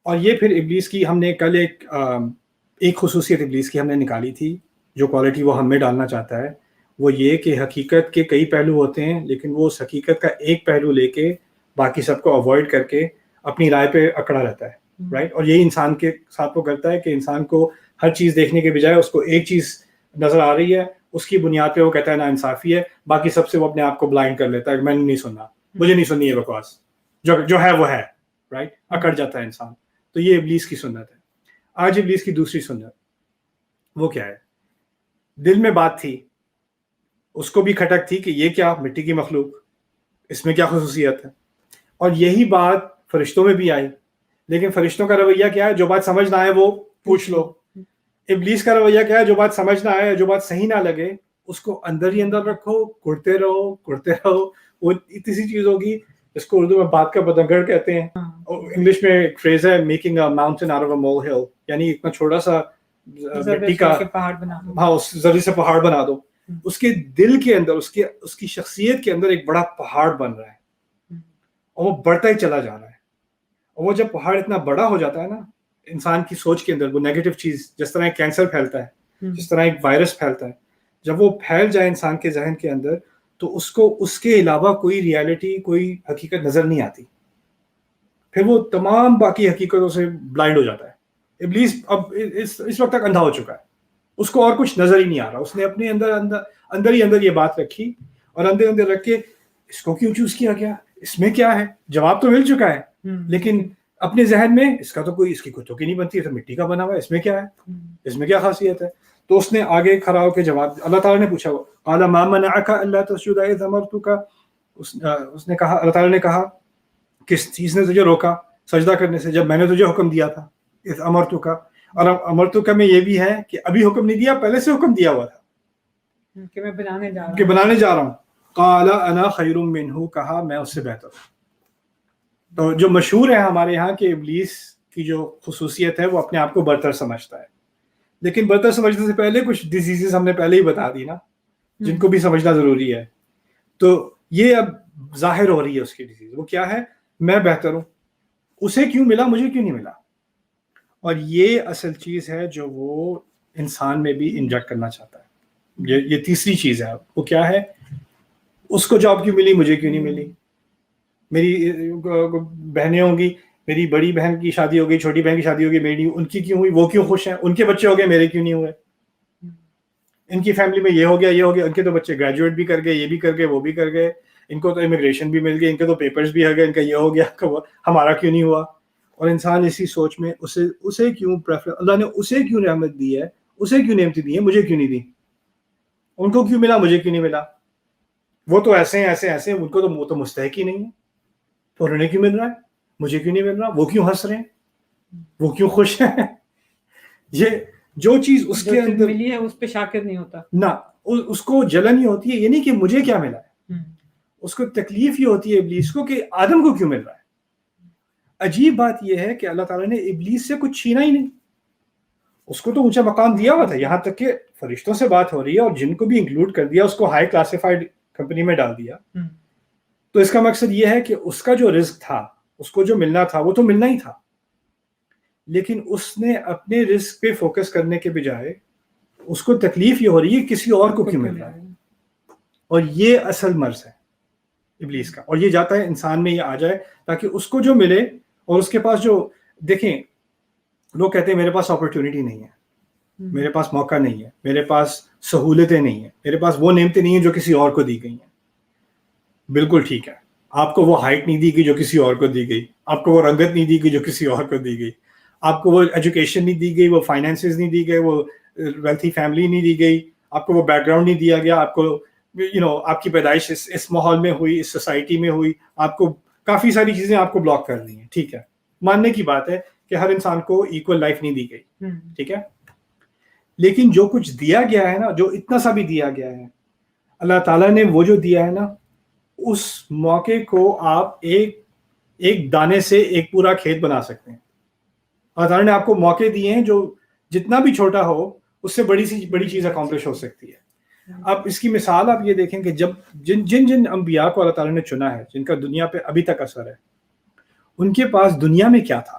اور یہ پھر ابلیس کی ہم نے کل ایک خصوصیت ابلیس کی ہم نے نکالی تھی، جو کوالٹی وہ ہم میں ڈالنا چاہتا ہے، وہ یہ کہ حقیقت کے کئی پہلو ہوتے ہیں، لیکن وہ اس حقیقت کا ایک پہلو لے کے باقی سب کو اوائڈ کر کے اپنی رائے پہ اکڑا رہتا ہے، رائٹ. اور یہی انسان کے ساتھ وہ کرتا ہے کہ انسان کو ہر چیز دیکھنے کے بجائے اس کو ایک چیز نظر آ رہی ہے، اس کی بنیاد پہ وہ کہتا ہے نا انصافی ہے، باقی سب سے وہ اپنے آپ کو بلائنڈ کر لیتا ہے کہ میں نے نہیں سننا، مجھے نہیں سننی ہے بکواس، جو ہے وہ ہے، رائٹ. اکڑ جاتا ہے انسان. تو یہ ابلیس کی سنت ہے. آج ابلیس کی دوسری سنت وہ کیا ہے؟ دل میں بات تھی، اس کو بھی کھٹک تھی کہ یہ کیا مٹی کی مخلوق، اس میں کیا خصوصیت ہے، اور یہی بات فرشتوں میں بھی آئی. لیکن فرشتوں کا رویہ کیا ہے؟ جو بات سمجھ نہ آئے وہ پوچھ لو. ابلیس کا رویہ کیا ہے؟ جو بات سمجھ نہ آئے، جو بات صحیح نہ لگے، اس کو اندر ہی اندر رکھو، کرتے رہو. وہ اتنی سی چیز ہوگی اس کو اردو میں بات کا بدنگڑ کہتے ہیں، انگلش میں ایک فریز ہے making a mountain out of a mole ہل، یعنی اتنا چھوٹا سا مٹی کا پہاڑ بنا دو، ہاں اس ذرے سے پہاڑ بنا دو. اس کے دل کے اندر اس کی شخصیت کے اندر ایک بڑا پہاڑ بن رہا ہے اور وہ بڑھتا ہی چلا جا رہا ہے. اور وہ جب پہاڑ اتنا بڑا ہو جاتا ہے نا انسان کی سوچ کے اندر، وہ نیگیٹو چیز جس طرح ایک کینسر پھیلتا ہے، جس طرح ایک وائرس پھیلتا ہے، جب وہ پھیل جائے انسان کے ذہن کے اندر تو اس کو اس کے علاوہ کوئی ریالٹی، کوئی حقیقت نظر نہیں آتی. پھر وہ تمام باقی حقیقتوں سے بلائنڈ ہو جاتا ہے. ابلیس اب اس وقت تک اندھا ہو چکا ہے، اس کو اور کچھ نظر ہی نہیں آ رہا. اس نے اپنے اندر یہ بات رکھی، اور اندر رکھ کے اس کو کیوں چوز کیا گیا، اس میں کیا ہے، جواب تو مل چکا ہے، لیکن اپنے ذہن میں اس کی کتوں کی نہیں بنتی، تو مٹی کا بنا ہوا ہے، اس میں کیا ہے، اس میں کیا خاصیت ہے. تو اس نے آگے کھڑا ہو کے جواب، اللہ تعالیٰ نے پوچھا، قال ما منعک الا تسجد اذ امرتک، اس نے کہا، اللہ تعالیٰ نے کہا کس چیز نے تجھے روکا سجدہ کرنے سے جب میں نے تجھے حکم دیا تھا، اذ امرتک. اور امرتک میں یہ بھی ہے کہ ابھی حکم نہیں دیا، پہلے سے حکم دیا ہوا تھا کہ میں بنانے جا رہا ہوں. قال انا خیر منہ، کہا میں اس سے بہتر ہوں. تو جو مشہور ہے ہمارے ہاں کہ ابلیس کی جو خصوصیت ہے وہ اپنے آپ کو برتر سمجھتا ہے، لیکن برتر سمجھنے سے پہلے کچھ ڈیزیزز ہم نے پہلے ہی بتا دی نا، جن کو بھی سمجھنا ضروری ہے. تو یہ اب ظاہر ہو رہی ہے اس کی ڈیزیز. وہ کیا ہے؟ میں بہتر ہوں، اسے کیوں ملا مجھے کیوں نہیں ملا. اور یہ اصل چیز ہے جو وہ انسان میں بھی انجیکٹ کرنا چاہتا ہے. یہ تیسری چیز ہے. وہ کیا ہے؟ اس کو جاب کیوں ملی مجھے کیوں نہیں ملی. میری بہنیں ہوں گی، میری بڑی بہن کی شادی ہو گئی، چھوٹی بہن کی شادی ہو گئی، میری ان کی کیوں ہوئی، وہ کیوں خوش ہیں، ان کے بچے ہو گئے میرے کیوں نہیں ہوئے. ان کی فیملی میں یہ ہو گیا، ان کے تو بچے گریجویٹ بھی کر گئے، یہ بھی کر گئے، وہ بھی کر گئے، ان کو تو امیگریشن بھی مل گئی، ان کے تو پیپرز بھی ہو گئے، ان کا یہ ہو گیا، ہمارا کیوں نہیں ہوا. اور انسان اسی سوچ میں اسے کیوں اللہ نے اسے کیوں رحمت دی ہے، اسے کیوں نعمتیں دی ہیں، مجھے کیوں نہیں دی. ان کو کیوں ملا مجھے کیوں نہیں ملا. وہ تو ایسے ہیں ان کو تو وہ تو مستحق ہی نہیں ہے، تو انہیں کیوں مل رہا ہے مجھے کیوں نہیں مل رہا. وہ کیوں ہنس رہے ہیں، وہ کیوں خوش ہیں. یہ جو چیز اس کے اندر ملی ہے اس پہ شاکر نہیں ہوتا نہ، اس کو جلن ہی ہوتی ہے، یہ نہیں کہ مجھے کیا ملا ہے، اس کو تکلیف ہی ہوتی ہے ابلیس کو کہ آدم کو کیوں مل رہا ہے. عجیب بات یہ ہے کہ اللہ تعالیٰ نے ابلیس سے کچھ چھینا ہی نہیں، اس کو تو اونچا مقام دیا ہوا تھا. یہاں تک کہ فرشتوں سے بات ہو رہی ہے اور جن کو بھی انکلوڈ کر دیا، اس کو ہائی کلاسیفائڈ کمپنی میں ڈال دیا. تو اس کا مقصد یہ ہے کہ اس کا جو رزق تھا، اس کو جو ملنا تھا وہ تو ملنا ہی تھا، لیکن اس نے اپنے رزق پہ فوکس کرنے کے بجائے اس کو تکلیف یہ ہو رہی ہے کسی اور کو کیوں مل رہا ہے. اور یہ اصل مرض ہے ابلیس کا. اور یہ جاتا ہے انسان میں یہ آ جائے تاکہ اس کو جو ملے، اور اس کے پاس جو دیکھیں لوگ کہتے ہیں میرے پاس اپرچونٹی نہیں ہے، میرے پاس موقع نہیں ہے، میرے پاس سہولتیں نہیں ہیں، میرے پاس وہ نعمتیں نہیں ہیں جو کسی اور کو دی گئی ہیں. بالکل ٹھیک ہے، آپ کو وہ ہائٹ نہیں دی گئی جو کسی اور کو دی گئی، آپ کو وہ رنگت نہیں دی گئی جو کسی اور کو دی گئی، آپ کو وہ ایجوکیشن نہیں دی گئی، وہ فائنینسز نہیں دی گئے، وہ ویلتھی فیملی نہیں دی گئی، آپ کو وہ بیک گراؤنڈ نہیں دیا گیا، آپ کو آپ کی پیدائش اس ماحول میں ہوئی، اس سوسائٹی میں ہوئی، آپ کو کافی ساری چیزیں آپ کو بلاک کر دی ہیں. ٹھیک ہے، ماننے کی بات ہے کہ ہر انسان کو ایکول لائف نہیں دی گئی، ٹھیک ہے، لیکن جو کچھ دیا گیا ہے نا، جو اتنا سا بھی دیا گیا ہے، اللہ تعالیٰ نے وہ جو دیا ہے نا، اس موقع کو آپ ایک دانے سے ایک پورا کھیت بنا سکتے ہیں. اللہ تعالیٰ نے آپ کو موقع دیے ہیں جو جتنا بھی چھوٹا ہو اس سے بڑی چیز اکمپلش ہو سکتی ہے. اب اس کی مثال آپ یہ دیکھیں کہ جب جن انبیاء کو اللہ تعالیٰ نے چنا ہے، جن کا دنیا پہ ابھی تک اثر ہے، ان کے پاس دنیا میں کیا تھا؟